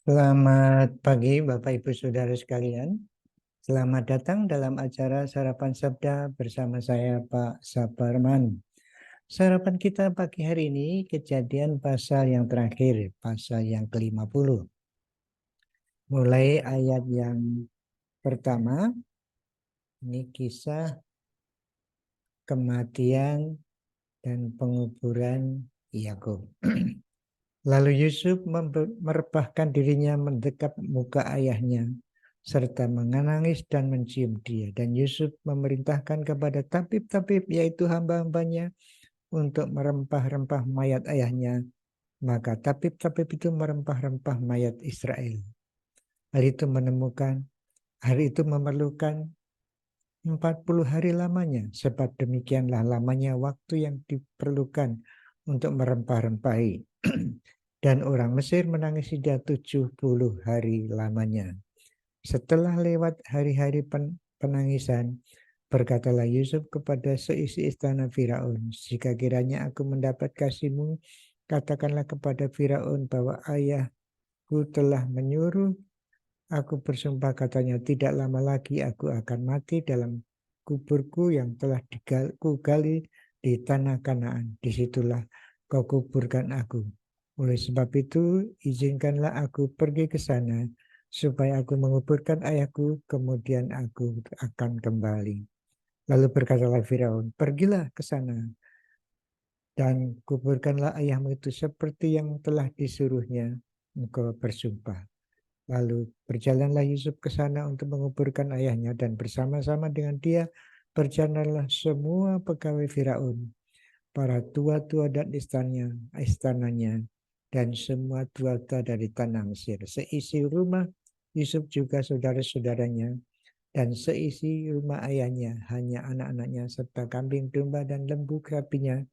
Selamat pagi Bapak Ibu Saudara sekalian. Selamat datang dalam acara Sarapan Sabda bersama saya Pak Saparman. Sarapan kita pagi hari ini Kejadian pasal yang terakhir, pasal yang ke-50. Mulai ayat yang pertama, ini kisah kematian dan penguburan Yakub. Lalu Yusuf merebahkan dirinya mendekap muka ayahnya, serta menangis dan mencium dia. Dan Yusuf memerintahkan kepada tabib-tabib, yaitu hamba-hambanya, untuk merempah-rempah mayat ayahnya. Maka tabib-tabib itu merempah-rempah mayat Israel. Hari itu memerlukan 40 hari lamanya, sebab demikianlah lamanya waktu yang diperlukan untuk merempah-rempahi. Dan orang Mesir menangisi dia 70 hari lamanya. Setelah lewat hari-hari penangisan, berkatalah Yusuf kepada seisi istana Firaun, jika kiranya aku mendapat kasihmu, katakanlah kepada Firaun bahwa ayahku telah menyuruh aku bersumpah, katanya, tidak lama lagi aku akan mati dalam kuburku yang telah kugali di tanah Kanaan. Disitulah kau kuburkan aku. Oleh sebab itu, izinkanlah aku pergi ke sana, supaya aku menguburkan ayahku, kemudian aku akan kembali. Lalu berkatalah Firaun, pergilah ke sana, dan kuburkanlah ayahmu itu seperti yang telah disuruhnya engkau bersumpah. Lalu berjalanlah Yusuf ke sana untuk menguburkan ayahnya, dan bersama-sama dengan dia berjalanlah semua pegawai Firaun, para tua-tua dan istananya, dan semua tua-tua dari tanah Mesir. Seisi rumah Yusuf juga saudara-saudaranya, dan seisi rumah ayahnya, hanya anak-anaknya serta kambing domba dan lembu kerapinya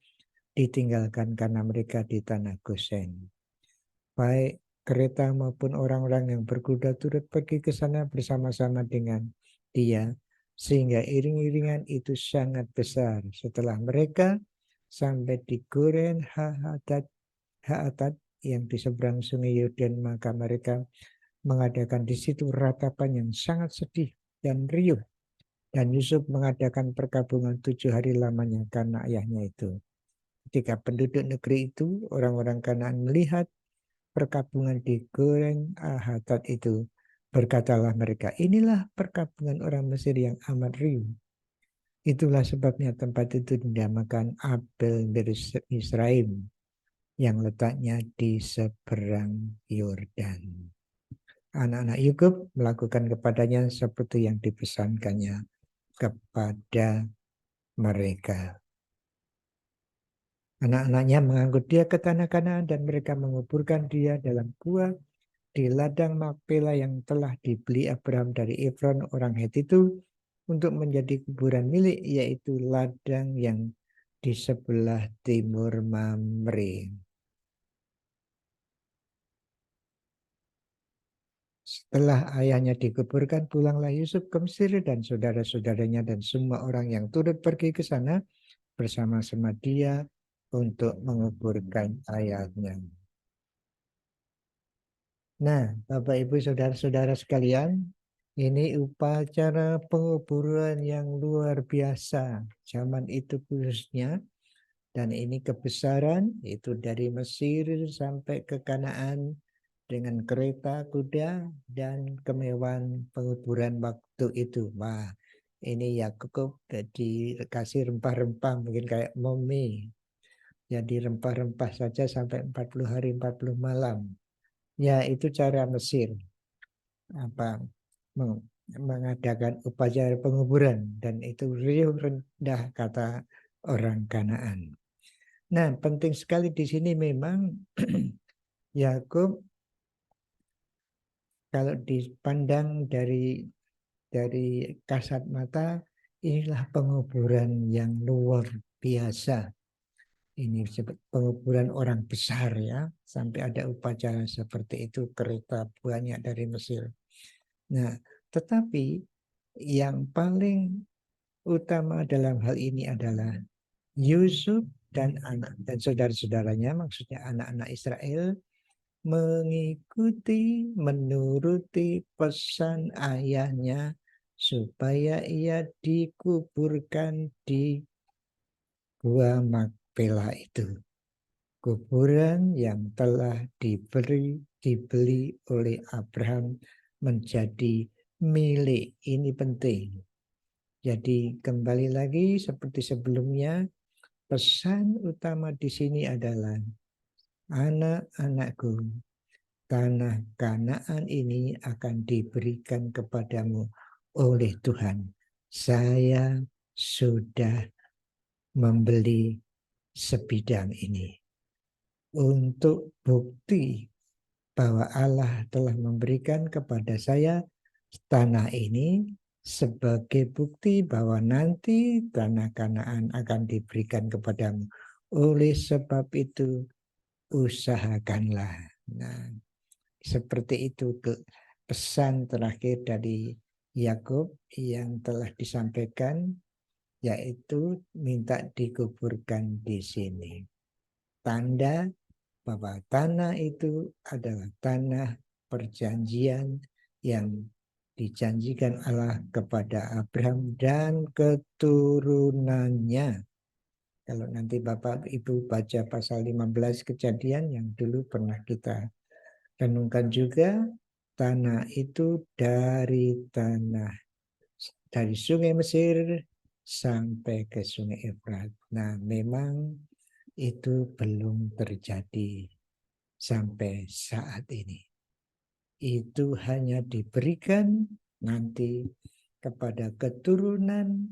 ditinggalkan karena mereka di tanah Gosen. Baik kereta maupun orang-orang yang berkuda turut pergi ke sana bersama-sama dengan dia, sehingga iring-iringan itu sangat besar. Setelah mereka sampai di Goren Haatat yang di seberang sungai Yordan, maka mereka mengadakan di situ ratapan yang sangat sedih dan riuh. Dan Yusuf mengadakan perkabungan 7 hari lamanya karena ayahnya itu. Ketika penduduk negeri itu, orang-orang Kanaan melihat perkabungan di Goren Hatat itu, berkatalah mereka, inilah perkabungan orang Mesir yang amat riuh. Itulah sebabnya tempat itu dinamakan Abel Misraim, yang letaknya di seberang Yordan. Anak-anak Yakub melakukan kepadanya seperti yang dipesankannya kepada mereka. Anak-anaknya mengangkut dia ke tanah Kanaan, dan mereka menguburkan dia dalam gua di ladang Makpela yang telah dibeli Abraham dari Efron orang Het itu untuk menjadi kuburan milik, yaitu ladang yang di sebelah timur Mamre. Setelah ayahnya dikuburkan, pulanglah Yusuf ke Mesir, dan saudara-saudaranya dan semua orang yang turut pergi ke sana bersama-sama dia untuk menguburkan ayahnya. Nah, Bapak Ibu Saudara-saudara sekalian, ini upacara penguburan yang luar biasa zaman itu khususnya, dan ini kebesaran itu dari Mesir sampai ke Kanaan dengan kereta kuda dan kemewahan penguburan waktu itu. Wah, ini ya cukup dikasih rempah-rempah mungkin kayak mumi. Jadi rempah-rempah saja sampai 40 hari 40 malam. Ya, itu cara Mesir apa mengadakan upacara penguburan, dan itu riuh rendah kata orang Kanaan. Nah, penting sekali di sini memang Yakub kalau dipandang dari kasat mata, inilah penguburan yang luar biasa. Ini penguburan orang besar ya, sampai ada upacara seperti itu, kereta banyak dari Mesir. Nah, tetapi yang paling utama dalam hal ini adalah Yusuf dan anak dan saudara-saudaranya, maksudnya anak-anak Israel, mengikuti, menuruti pesan ayahnya supaya ia dikuburkan di Gua Makpela itu. Kuburan yang telah dibeli oleh Abraham menjadi milik. Ini penting. Jadi kembali lagi seperti sebelumnya, pesan utama di sini adalah anak-anakku, tanah Kanaan ini akan diberikan kepadamu oleh Tuhan. Saya sudah membeli sebidang ini. Untuk bukti bahwa Allah telah memberikan kepada saya tanah ini sebagai bukti bahwa nanti tanah Kanaan akan diberikan kepadamu. Oleh sebab itu, usahakanlah. Nah, seperti itu pesan terakhir dari Yakub yang telah disampaikan, yaitu minta dikuburkan di sini. Tanda bahwa tanah itu adalah tanah perjanjian yang dijanjikan Allah kepada Abraham dan keturunannya. Kalau nanti Bapak Ibu baca pasal 15 Kejadian yang dulu pernah kita renungkan juga, tanah itu dari sungai Mesir sampai ke sungai Efrat. Nah, memang itu belum terjadi sampai saat ini. Itu hanya diberikan nanti kepada keturunan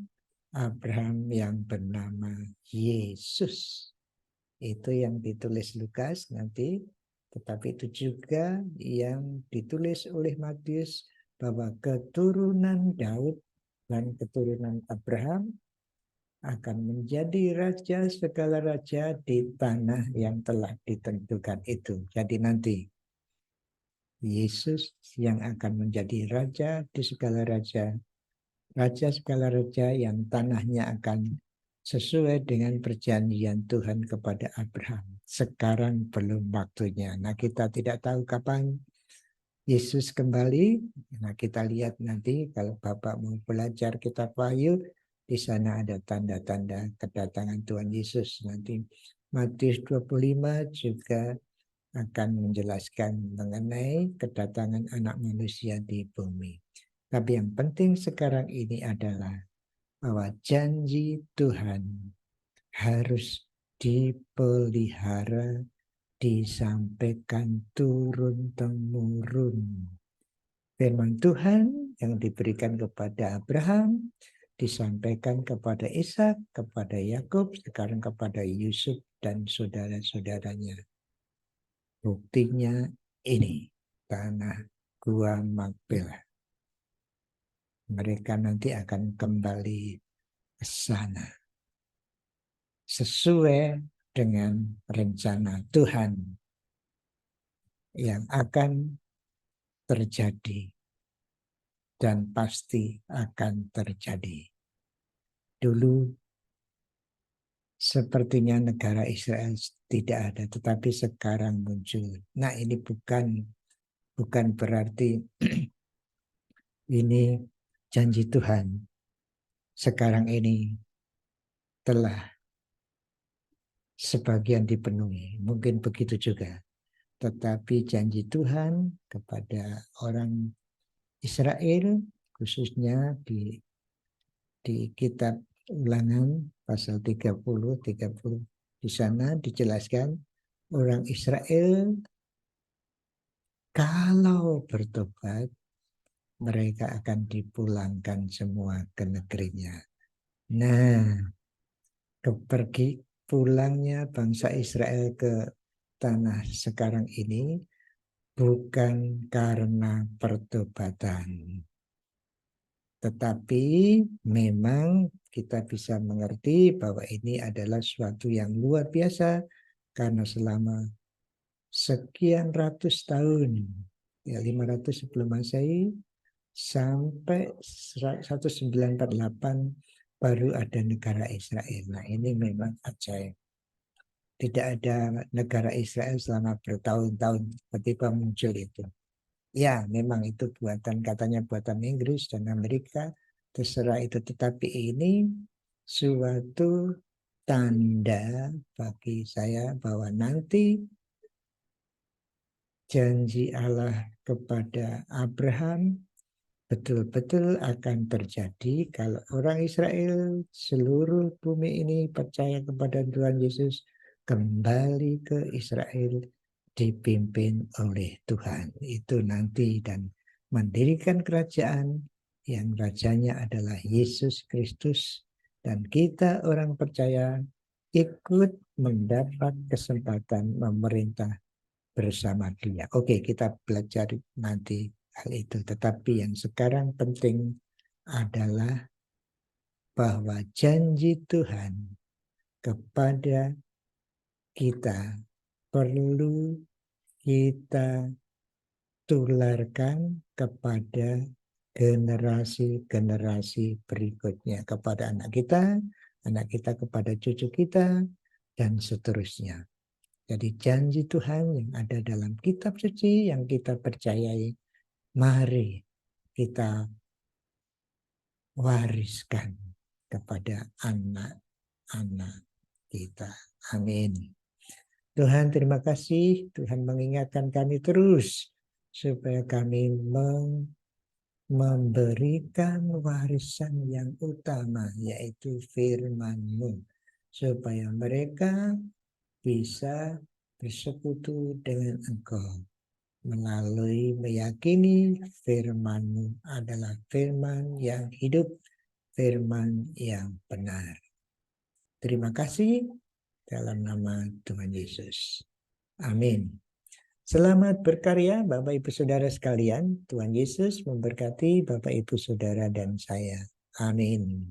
Abraham yang bernama Yesus. Itu yang ditulis Lukas nanti, tetapi itu juga yang ditulis oleh Matius bahwa keturunan Daud dan keturunan Abraham akan menjadi raja segala raja di tanah yang telah ditentukan itu. Jadi nanti Yesus yang akan menjadi raja di segala raja, raja segala raja yang tanahnya akan sesuai dengan perjanjian Tuhan kepada Abraham. Sekarang belum waktunya. Nah, kita tidak tahu kapan Yesus kembali. Nah, kita lihat nanti kalau Bapak mau belajar kitab Wahyu, di sana ada tanda-tanda kedatangan Tuhan Yesus. Nanti Matius 25 juga akan menjelaskan mengenai kedatangan anak manusia di bumi. Tapi yang penting sekarang ini adalah bahwa janji Tuhan harus dipelihara, disampaikan turun-temurun. Firman Tuhan yang diberikan kepada Abraham, disampaikan kepada Ishak, kepada Yakub, sekarang kepada Yusuf dan saudara-saudaranya. Buktinya ini, tanah Gua Makpela. Mereka nanti akan kembali ke sana. Sesuai dengan rencana Tuhan yang akan terjadi dan pasti akan terjadi. Dulu sepertinya negara Israel tidak ada, tetapi sekarang muncul. Nah, ini bukan berarti ini janji Tuhan sekarang ini telah sebagian dipenuhi. Mungkin begitu juga. Tetapi janji Tuhan kepada orang Israel, khususnya di kitab Ulangan pasal 30 di sana dijelaskan orang Israel kalau bertobat mereka akan dipulangkan semua ke negerinya. Nah, pulangnya bangsa Israel ke tanah sekarang ini bukan karena pertobatan. Tetapi memang kita bisa mengerti bahwa ini adalah suatu yang luar biasa karena selama sekian ratus tahun, ya 500 sebelum Masehi sampai 1948 baru ada negara Israel. Nah, ini memang ajaib. Tidak ada negara Israel selama bertahun-tahun tiba-tiba muncul itu. Ya, memang itu buatan, katanya buatan Inggris dan Amerika, terserah itu. Tetapi ini suatu tanda bagi saya bahwa nanti janji Allah kepada Abraham betul-betul akan terjadi kalau orang Israel seluruh bumi ini percaya kepada Tuhan Yesus, kembali ke Israel dipimpin oleh Tuhan. Itu nanti, dan mendirikan kerajaan yang rajanya adalah Yesus Kristus, dan kita orang percaya ikut mendapat kesempatan memerintah bersama dia. Oke, kita belajar nanti hal itu. Tetapi yang sekarang penting adalah bahwa janji Tuhan kepada kita perlu kita tularkan kepada generasi-generasi berikutnya, kepada anak kita kepada cucu kita, dan seterusnya. Jadi janji Tuhan yang ada dalam kitab suci yang kita percayai, mari kita wariskan kepada anak-anak kita. Amin. Tuhan, terima kasih. Tuhan mengingatkan kami terus supaya kami memberikan warisan yang utama, yaitu firman-Mu, supaya mereka bisa bersekutu dengan Engkau melalui meyakini firman-Mu adalah firman yang hidup, firman yang benar. Terima kasih dalam nama Tuhan Yesus. Amin. Selamat berkarya Bapak Ibu Saudara sekalian. Tuhan Yesus memberkati Bapak Ibu Saudara dan saya. Amin.